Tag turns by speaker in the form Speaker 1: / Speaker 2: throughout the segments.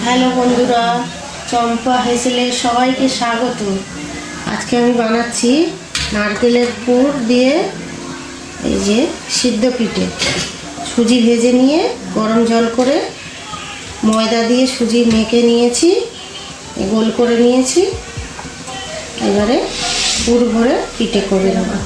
Speaker 1: Hello বন্ধুরা, চম্পা হেসেলে সবাইকে স্বাগত। আজকে আমি বানাচ্ছি নারকেলের পুর দিয়ে এই যে সিদ্ধ পিঠে। সুজি ভেজে নিয়ে গরম জল করে ময়দা দিয়ে সুজি মেখে নিয়েছি, গোল করে নিয়েছি। এবারে পুর ভরে পিঠে করে দেবো।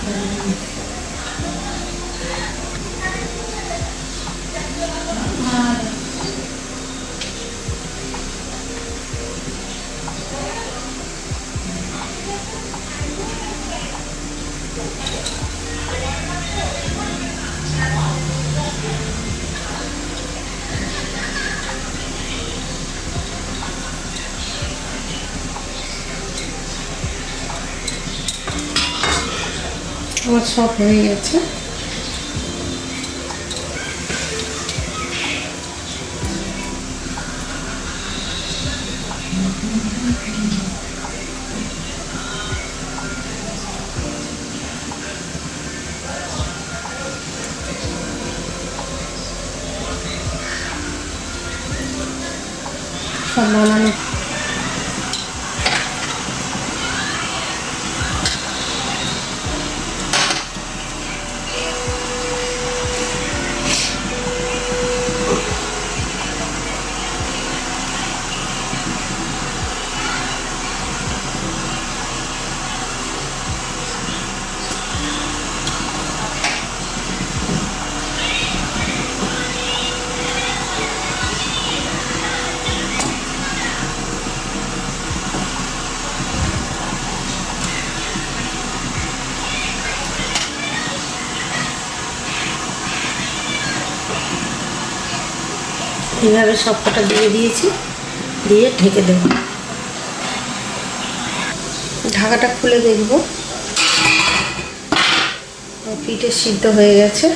Speaker 1: আমার সব হয়ে গেছে। সব বানানো এইভাবে সবকটা দিয়ে দিয়েছি, দিয়ে ঢেকে দেব। ঢাকাটা খুলে দেখব পিঠে সিদ্ধ হয়ে গেছে।